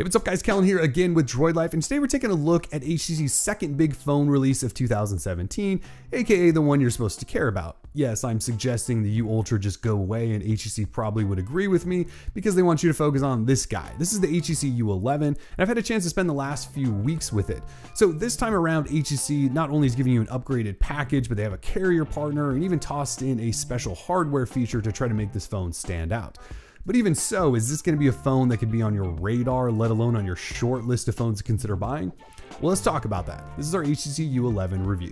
what's up guys, Kellen here again with Droid Life, and today we're taking a look at HTC's second big phone release of 2017, aka the one you're supposed to care about. Yes, I'm suggesting the U Ultra just go away, and HTC probably would agree with me because they want you to focus on this guy. This is the HTC U11, and I've had a chance to spend the last few weeks with it. So this time around, HTC not only is giving you an upgraded package, but they have a carrier partner and even tossed in a special hardware feature to try to make this phone stand out. But even so, is this going to be a phone that could be on your radar, let alone on your short list of phones to consider buying? Well, let's talk about that. This is our HTC U11 review.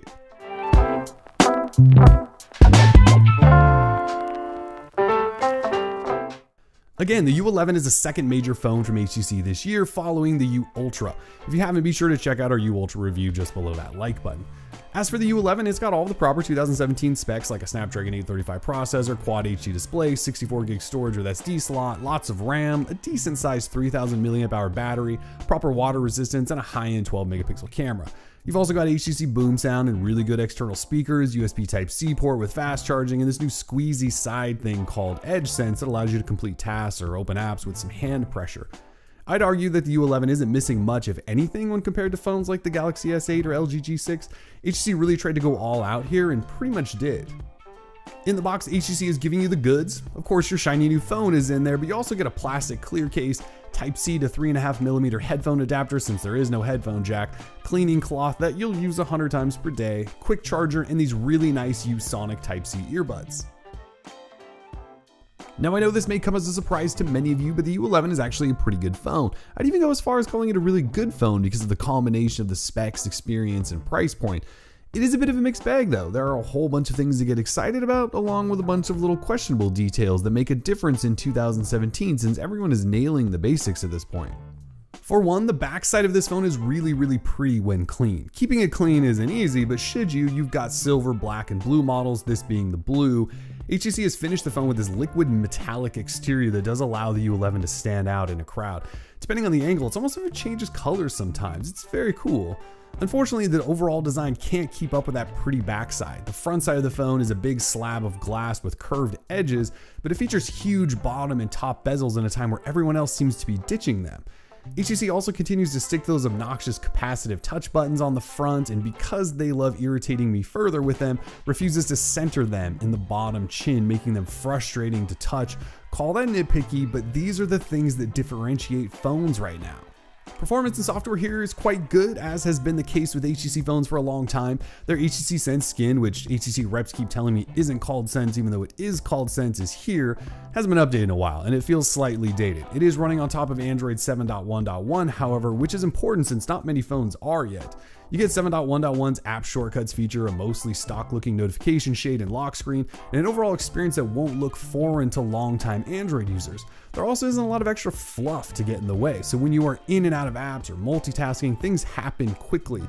Again, the U11 is the second major phone from HTC this year, following the U Ultra. If you haven't, be sure to check out our U Ultra review just below that like button. As for the U11, it's got all the proper 2017 specs like a Snapdragon 835 processor, Quad HD display, 64 gig storage with SD slot, lots of RAM, a decent sized 3000 mAh battery, proper water resistance, and a high-end 12 megapixel camera. You've also got HTC boom sound and really good external speakers, USB Type-C port with fast charging, and this new squeezy side thing called Edge Sense that allows you to complete tasks or open apps with some hand pressure. I'd argue that the U11 isn't missing much, if anything, when compared to phones like the Galaxy S8 or LG G6. HTC really tried to go all out here and pretty much did. In the box, HTC is giving you the goods. Of course, your shiny new phone is in there, but you also get a plastic clear case, Type-C to 3.5mm headphone adapter since there is no headphone jack, cleaning cloth that you'll use 100 times per day, quick charger, and these really nice Sonic Type-C earbuds. Now I know this may come as a surprise to many of you, but the U11 is actually a pretty good phone. I'd even go as far as calling it a really good phone because of the combination of the specs, experience, and price point. It is a bit of a mixed bag though. There are a whole bunch of things to get excited about, along with a bunch of little questionable details that make a difference in 2017 since everyone is nailing the basics at this point. For one, the backside of this phone is really pretty when clean. Keeping it clean isn't easy, but should you've got silver, black, and blue models, this being the blue. HTC has finished the phone with this liquid metallic exterior that does allow the U11 to stand out in a crowd. Depending on the angle, it's almost like it changes colors sometimes. It's very cool. Unfortunately, the overall design can't keep up with that pretty backside. The front side of the phone is a big slab of glass with curved edges, but it features huge bottom and top bezels in a time where everyone else seems to be ditching them. HTC also continues to stick those obnoxious capacitive touch buttons on the front, and because they love irritating me further with them, refuses to center them in the bottom chin, making them frustrating to touch. Call that nitpicky, but these are the things that differentiate phones right now. Performance and software here is quite good, as has been the case with HTC phones for a long time. Their HTC Sense skin, which HTC reps keep telling me isn't called Sense even though it is called Sense, is here, hasn't been updated in a while, and it feels slightly dated. It is running on top of Android 7.1.1, however, which is important since not many phones are yet. You get 7.1.1's app shortcuts feature, a mostly stock looking notification shade and lock screen, and an overall experience that won't look foreign to longtime Android users. There also isn't a lot of extra fluff to get in the way, so when you are in and out of apps or multitasking, things happen quickly.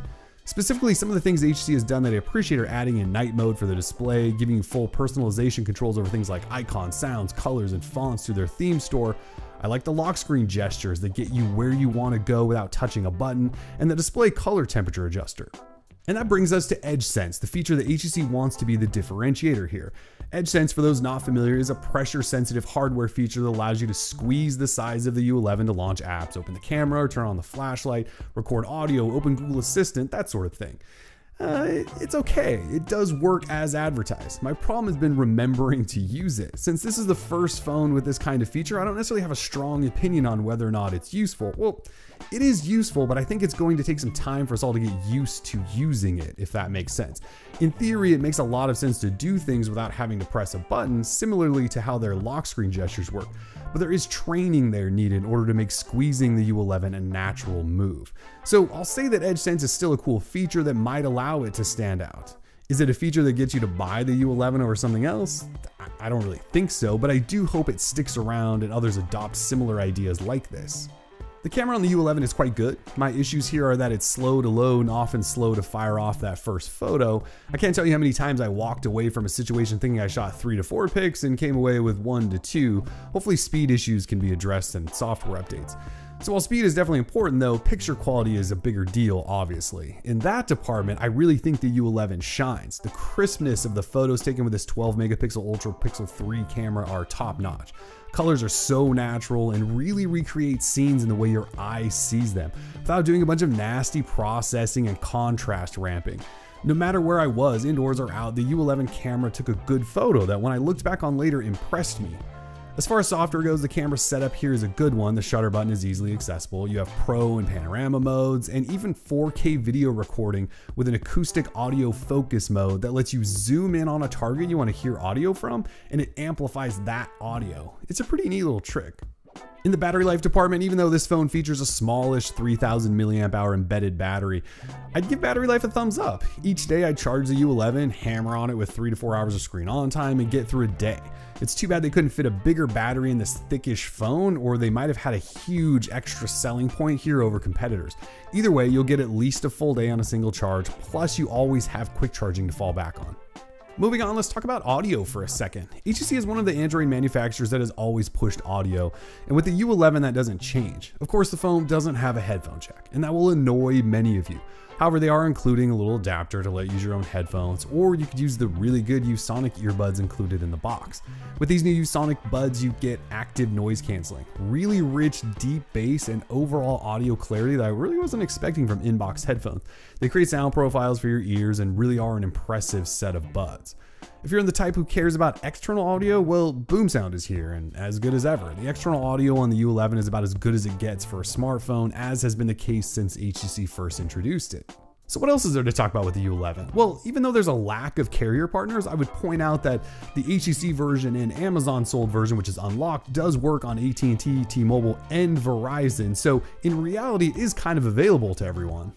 Specifically, some of the things HTC has done that I appreciate are adding in night mode for the display, giving you full personalization controls over things like icons, sounds, colors, and fonts through their theme store. I like the lock screen gestures that get you where you want to go without touching a button, and the display color temperature adjuster. And that brings us to Edge Sense, the feature that HTC wants to be the differentiator here. Edge Sense, for those not familiar, is a pressure-sensitive hardware feature that allows you to squeeze the size of the U11 to launch apps, open the camera, or turn on the flashlight, record audio, open Google Assistant, that sort of thing. It's okay. It does work as advertised. My problem has been remembering to use it. Since this is the first phone with this kind of feature, I don't necessarily have a strong opinion on whether or not it's useful. Well, it is useful, but I think it's going to take some time for us all to get used to using it, if that makes sense. In theory, it makes a lot of sense to do things without having to press a button, similarly to how their lock screen gestures work. But there is training there needed in order to make squeezing the U11 a natural move. So I'll say that Edge Sense is still a cool feature that might allow it to stand out. Is it a feature that gets you to buy the U11 over something else? I don't really think so, but I do hope it sticks around and others adopt similar ideas like this. The camera on the U11 is quite good. My issues here are that it's slow to load and often slow to fire off that first photo. I can't tell you how many times I walked away from a situation thinking I shot 3 to 4 pics and came away with 1 to 2. Hopefully speed issues can be addressed in software updates. So while speed is definitely important though, picture quality is a bigger deal, obviously. In that department, I really think the U11 shines. The crispness of the photos taken with this 12 megapixel Ultra Pixel 3 camera are top notch. Colors are so natural and really recreate scenes in the way your eye sees them, without doing a bunch of nasty processing and contrast ramping. No matter where I was, indoors or out, the U11 camera took a good photo that when I looked back on later impressed me. As far as software goes, the camera setup here is a good one. The shutter button is easily accessible. You have Pro and Panorama modes, and even 4K video recording with an acoustic audio focus mode that lets you zoom in on a target you want to hear audio from, and it amplifies that audio. It's a pretty neat little trick. In the battery life department, even though this phone features a smallish 3000 milliamp hour embedded battery, I'd give battery life a thumbs up. Each day I'd charge the U11, hammer on it with 3 to 4 hours of screen on time, and get through a day. It's too bad they couldn't fit a bigger battery in this thickish phone, or they might have had a huge extra selling point here over competitors. Either way, you'll get at least a full day on a single charge, plus you always have quick charging to fall back on. Moving on, let's talk about audio for a second. HTC is one of the Android manufacturers that has always pushed audio, and with the U11 that doesn't change. Of course, the phone doesn't have a headphone jack, and that will annoy many of you. However, they are including a little adapter to let you use your own headphones, or you could use the really good ViewSonic earbuds included in the box. With these new ViewSonic buds, you get active noise canceling, really rich, deep bass, and overall audio clarity that I really wasn't expecting from in-box headphones. They create sound profiles for your ears and really are an impressive set of buds. If you're the type who cares about external audio, well, Boom Sound is here and as good as ever. The external audio on the U11 is about as good as it gets for a smartphone, as has been the case since HTC first introduced it. So what else is there to talk about with the U11? Well, even though there's a lack of carrier partners, I would point out that the HTC version and Amazon sold version, which is unlocked, does work on AT&T, T-Mobile, and Verizon. So in reality, it is kind of available to everyone.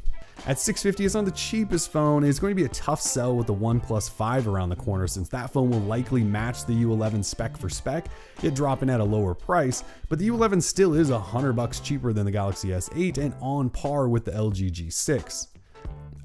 At $650, it's not the cheapest phone. It's going to be a tough sell with the OnePlus 5 around the corner, since that phone will likely match the U11 spec for spec, yet dropping at a lower price. But the U11 still is $100 cheaper than the Galaxy S8 and on par with the LG G6.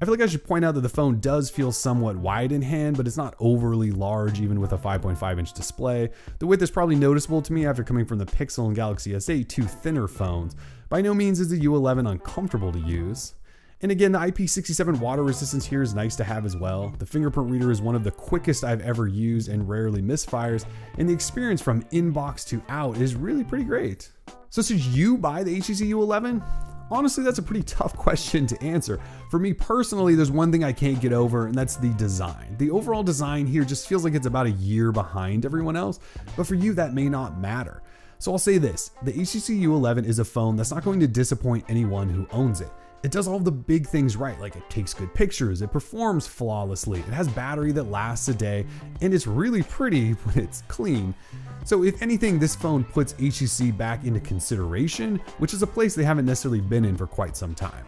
I feel like I should point out that the phone does feel somewhat wide in hand, but it's not overly large even with a 5.5-inch display. The width is probably noticeable to me after coming from the Pixel and Galaxy S8, two thinner phones. By no means is the U11 uncomfortable to use. And again, the IP67 water resistance here is nice to have as well. The fingerprint reader is one of the quickest I've ever used and rarely misfires, and the experience from inbox to out is really pretty great. So should you buy the HTC U11? Honestly, that's a pretty tough question to answer. For me personally, there's one thing I can't get over, and that's the design. The overall design here just feels like it's about a year behind everyone else, but for you that may not matter. So I'll say this, the HTC U11 is a phone that's not going to disappoint anyone who owns it. It does all the big things right, like it takes good pictures, it performs flawlessly, it has battery that lasts a day, and it's really pretty when it's clean. So if anything, this phone puts HTC back into consideration, which is a place they haven't necessarily been in for quite some time.